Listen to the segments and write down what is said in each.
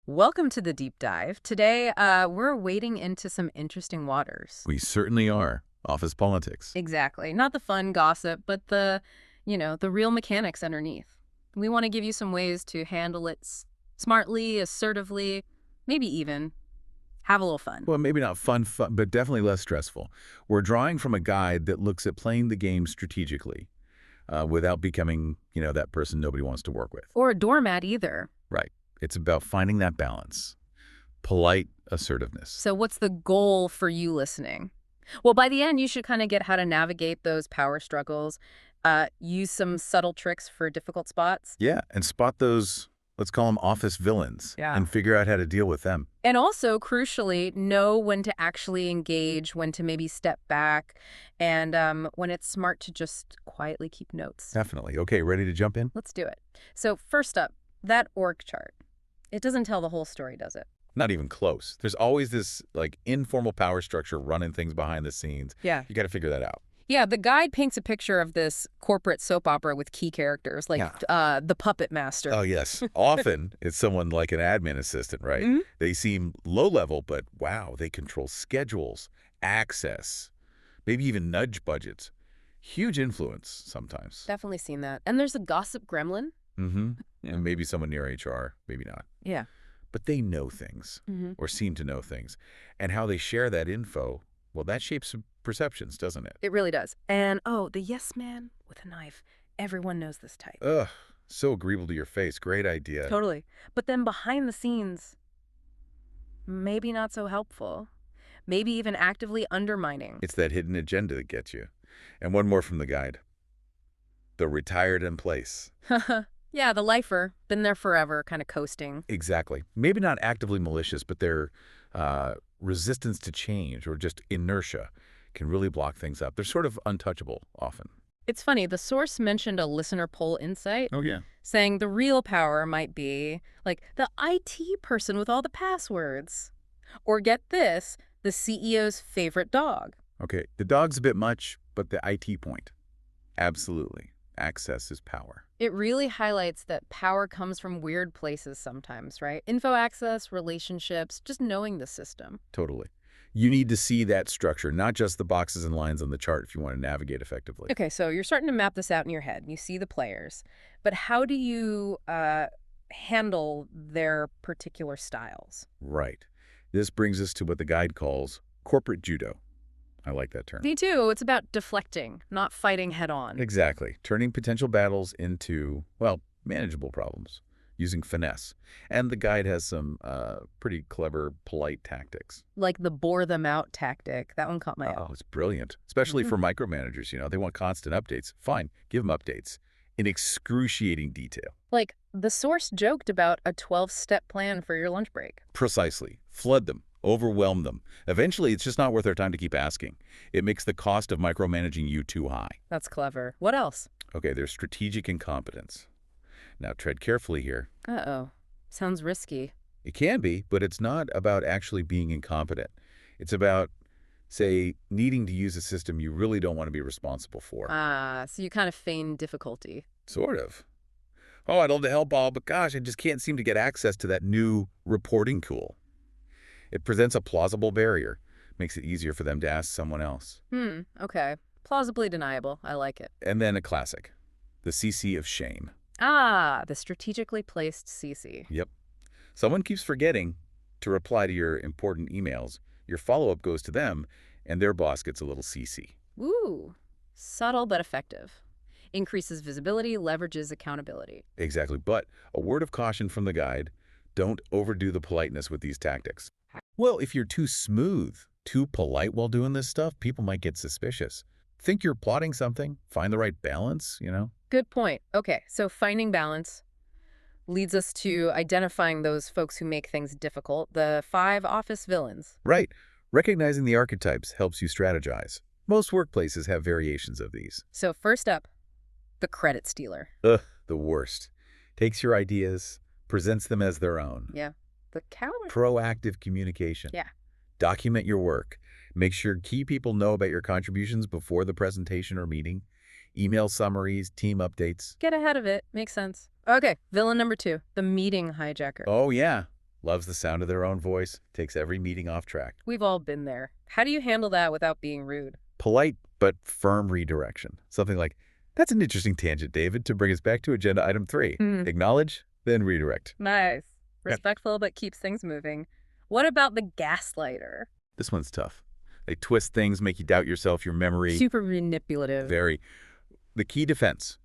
Welcome to the deep dive. Today, we're wading into some interesting waters. We certainly are. Office politics. Exactly. Not the fun gossip, but the real mechanics underneath. We want to give you some ways to handle it smartly, assertively, maybe even have a little fun. Well, maybe not fun, but definitely less stressful. We're drawing from a guide that looks at playing the game strategically without becoming, that person nobody wants to work with. Or a doormat either. Right. It's about finding that balance. Polite assertiveness. So what's the goal for you listening? Well, by the end, you should kind of get how to navigate those power struggles, use some subtle tricks for difficult spots. Yeah, and spot those, let's call them office villains, and figure out how to deal with them. And also, crucially, know when to actually engage, when to maybe step back, and when it's smart to just quietly keep notes. Definitely. Okay, ready to jump in? Let's do it. So first up, that org chart. It doesn't tell the whole story, does it? Not even close. There's always this informal power structure running things behind the scenes. Yeah. You got to figure that out. Yeah, the guide paints a picture of this corporate soap opera with key characters, like the puppet master. Oh, yes. Often it's someone like an admin assistant, right? Mm-hmm. They seem low level, but wow, they control schedules, access, maybe even nudge budgets. Huge influence sometimes. Definitely seen that. And there's a gossip gremlin. Mm-hmm. And maybe someone near HR, maybe not. Yeah. But they know things or seem to know things. And how they share that info, well, that shapes perceptions, doesn't it? It really does. And, the yes man with a knife. Everyone knows this type. Ugh, so agreeable to your face. Great idea. Totally. But then behind the scenes, maybe not so helpful. Maybe even actively undermining. It's that hidden agenda that gets you. And one more from the guide. The retired in place. Yeah, the lifer. Been there forever, kind of coasting. Exactly. Maybe not actively malicious, but their resistance to change or just inertia can really block things up. They're sort of untouchable often. It's funny, the source mentioned a listener poll insight. Oh, yeah. Saying the real power might be, like, the IT person with all the passwords. Or get this, the CEO's favorite dog. Okay, the dog's a bit much, but the IT point. Absolutely. Access is power. It really highlights that power comes from weird places sometimes, right? Info access, relationships, just knowing the system. Totally. You need to see that structure, not just the boxes and lines on the chart if you want to navigate effectively. Okay, so you're starting to map this out in your head. You see the players. But how do you handle their particular styles? Right. This brings us to what the guide calls corporate judo. I like that term. Me too. It's about deflecting, not fighting head on. Exactly. Turning potential battles into, manageable problems using finesse. And the guide has some pretty clever, polite tactics. Like the bore them out tactic. That one caught my eye. Oh, it's brilliant. Especially for micromanagers, they want constant updates. Fine, give them updates in excruciating detail. Like, the source joked about a 12-step plan for your lunch break. Precisely. Flood them. Overwhelm them. Eventually, it's just not worth their time to keep asking. It makes the cost of micromanaging you too high. That's clever. What else? Okay, there's strategic incompetence. Now, tread carefully here. Uh-oh. Sounds risky. It can be, but it's not about actually being incompetent. It's about, say, needing to use a system you really don't want to be responsible for. So you kind of feign difficulty. Sort of. Oh, I'd love to help all, but gosh, I just can't seem to get access to that new reporting tool. It presents a plausible barrier. Makes it easier for them to ask someone else. Okay. Plausibly deniable. I like it. And then a classic. The CC of shame. The strategically placed CC. Yep. Someone keeps forgetting to reply to your important emails. Your follow-up goes to them, and their boss gets a little CC. Ooh. Subtle but effective. Increases visibility, leverages accountability. Exactly. But a word of caution from the guide, don't overdo the politeness with these tactics. Well, if you're too smooth, too polite while doing this stuff, people might get suspicious. Think you're plotting something, find the right balance, Good point. Okay, so finding balance leads us to identifying those folks who make things difficult, the 5 office villains. Right. Recognizing the archetypes helps you strategize. Most workplaces have variations of these. So first up, the credit stealer. Ugh, the worst. Takes your ideas, presents them as their own. Yeah. The coward. Proactive communication. Yeah. Document your work. Make sure key people know about your contributions before the presentation or meeting. Email summaries, team updates. Get ahead of it. Makes sense. Okay, villain number 2, the meeting hijacker. Oh, yeah. loves the sound of their own voice, takes every meeting off track. We've all been there. How do you handle that without being rude? Polite but firm redirection. Something like, that's an interesting tangent, David, to bring us back to agenda item 3. Acknowledge, then redirect. Nice. Respectful, but keeps things moving. What about the gaslighter? This one's tough. They twist things, make you doubt yourself, your memory. Super manipulative. Very. The key defense,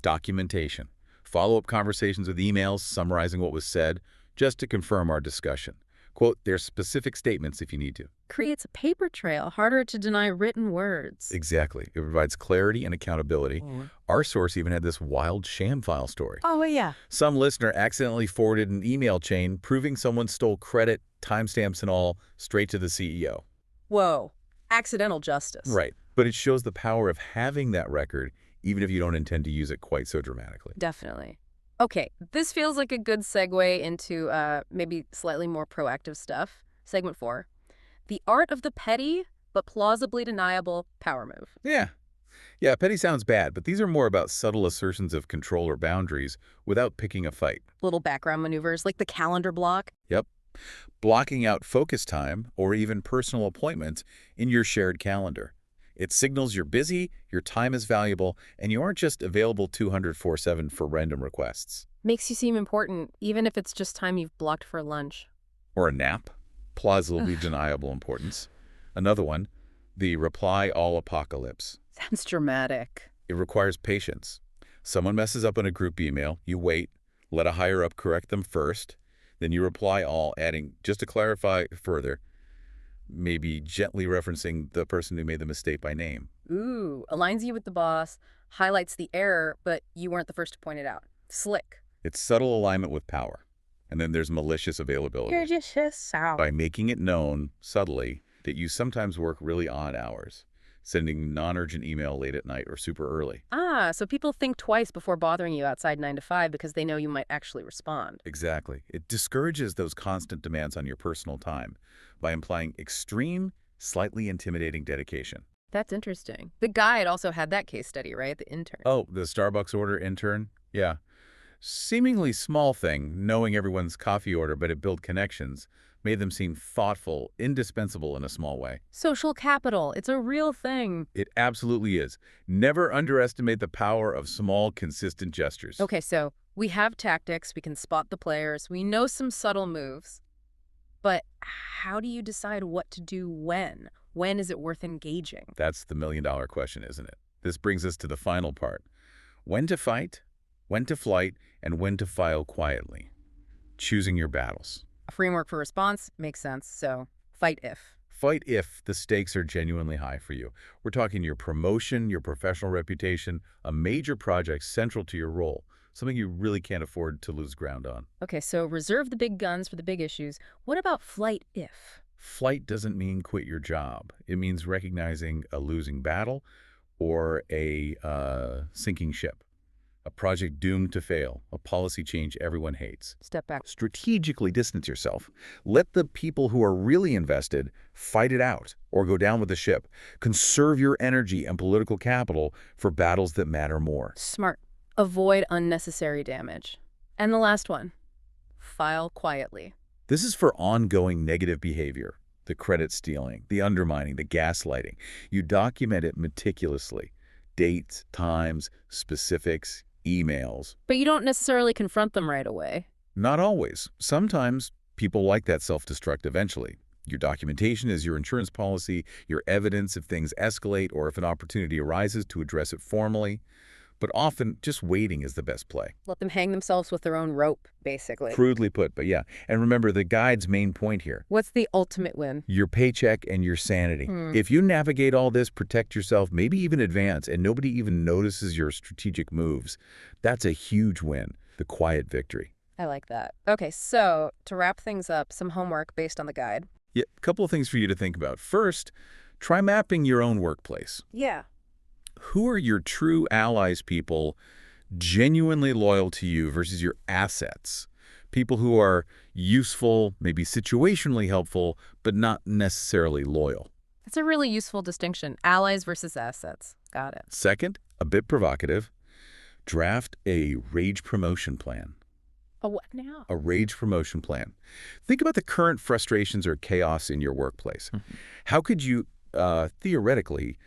documentation. Follow-up conversations with emails summarizing what was said, just to confirm our discussion. Quote, there's specific statements if you need to. Creates a paper trail, harder to deny written words. Exactly. It provides clarity and accountability. Our source even had this wild sham file story. Oh, yeah. Some listener accidentally forwarded an email chain proving someone stole credit, timestamps and all, straight to the CEO. Whoa. Accidental justice. Right. But it shows the power of having that record, even if you don't intend to use it quite so dramatically. Definitely. Okay, this feels like a good segue into maybe slightly more proactive stuff. Segment 4. The art of the petty but plausibly deniable power move. Yeah, petty sounds bad, but these are more about subtle assertions of control or boundaries without picking a fight. Little background maneuvers like the calendar block. Yep. Blocking out focus time or even personal appointments in your shared calendar. It signals you're busy, your time is valuable, and you aren't just available 204/7 for random requests. Makes you seem important, even if it's just time you've blocked for lunch. Or a nap. Plausibly deniable importance. Another one, the reply all apocalypse. Sounds dramatic. It requires patience. Someone messes up on a group email, you wait, let a higher-up correct them first, then you reply all, adding, just to clarify further, maybe gently referencing the person who made the mistake by name. Ooh, aligns you with the boss, highlights the error, but you weren't the first to point it out. Slick. It's subtle alignment with power. And then there's malicious availability. You're just so. By making it known, subtly, that you sometimes work really odd hours, sending non-urgent email late at night or super early. Ah, so people think twice before bothering you outside 9 to 5 because they know you might actually respond. Exactly. It discourages those constant demands on your personal time by implying extreme, slightly intimidating dedication. That's interesting. The guide also had that case study, right? The intern. Oh, the Starbucks order intern? Yeah. Seemingly small thing, knowing everyone's coffee order, but it built connections, made them seem thoughtful, indispensable in a small way. Social capital. It's a real thing. It absolutely is. Never underestimate the power of small, consistent gestures. Okay, so we have tactics. We can spot the players. We know some subtle moves. But how do you decide what to do when? When is it worth engaging? That's the million-dollar question, isn't it? This brings us to the final part. When to fight, when to flight, and when to file quietly. Choosing your battles. A framework for response makes sense, so fight if. Fight if the stakes are genuinely high for you. We're talking your promotion, your professional reputation, a major project central to your role, something you really can't afford to lose ground on. Okay, so reserve the big guns for the big issues. What about flight if? Flight doesn't mean quit your job. It means recognizing a losing battle or a sinking ship. A project doomed to fail, a policy change everyone hates. Step back. Strategically distance yourself. Let the people who are really invested fight it out or go down with the ship. Conserve your energy and political capital for battles that matter more. Smart. Avoid unnecessary damage. And the last one, file quietly. This is for ongoing negative behavior, the credit stealing, the undermining, the gaslighting. You document it meticulously. Dates, times, specifics, emails. But you don't necessarily confront them right away. Not always. Sometimes people like that self-destruct eventually. Your documentation is your insurance policy, your evidence if things escalate or if an opportunity arises to address it formally. But often, just waiting is the best play. Let them hang themselves with their own rope, basically. Crudely put, but yeah. And remember the guide's main point here. What's the ultimate win? Your paycheck and your sanity. If you navigate all this, protect yourself, maybe even advance, and nobody even notices your strategic moves, that's a huge win, the quiet victory. I like that. Okay, so to wrap things up, some homework based on the guide. Yeah, a couple of things for you to think about. First, try mapping your own workplace. Yeah. Who are your true allies, people genuinely loyal to you versus your assets? People who are useful, maybe situationally helpful, but not necessarily loyal. That's a really useful distinction. Allies versus assets. Got it. Second, a bit provocative, draft a rage promotion plan. A what now? A rage promotion plan. Think about the current frustrations or chaos in your workplace. How could you, theoretically,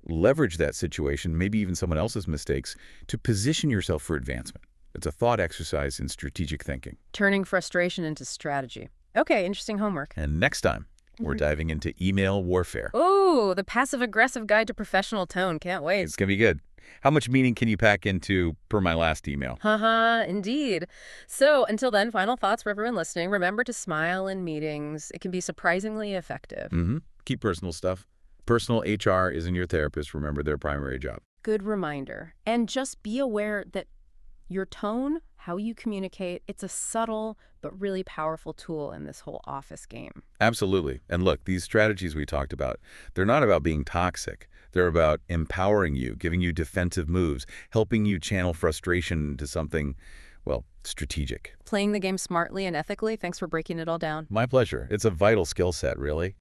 leverage that situation, maybe even someone else's mistakes, to position yourself for advancement? It's a thought exercise in strategic thinking. Turning frustration into strategy. Okay, interesting homework. And next time, we're diving into email warfare. Ooh, the passive-aggressive guide to professional tone. Can't wait. It's going to be good. How much meaning can you pack into per my last email? Haha, indeed. So until then, final thoughts for everyone listening. Remember to smile in meetings. It can be surprisingly effective. Keep personal stuff. Personal HR isn't your therapist. Remember their primary job. Good reminder. And just be aware that your tone, how you communicate, it's a subtle but really powerful tool in this whole office game. Absolutely. And look, these strategies we talked about, they're not about being toxic. They're about empowering you, giving you defensive moves, helping you channel frustration into something, well, strategic. Playing the game smartly and ethically. Thanks for breaking it all down. My pleasure. It's a vital skill set, really.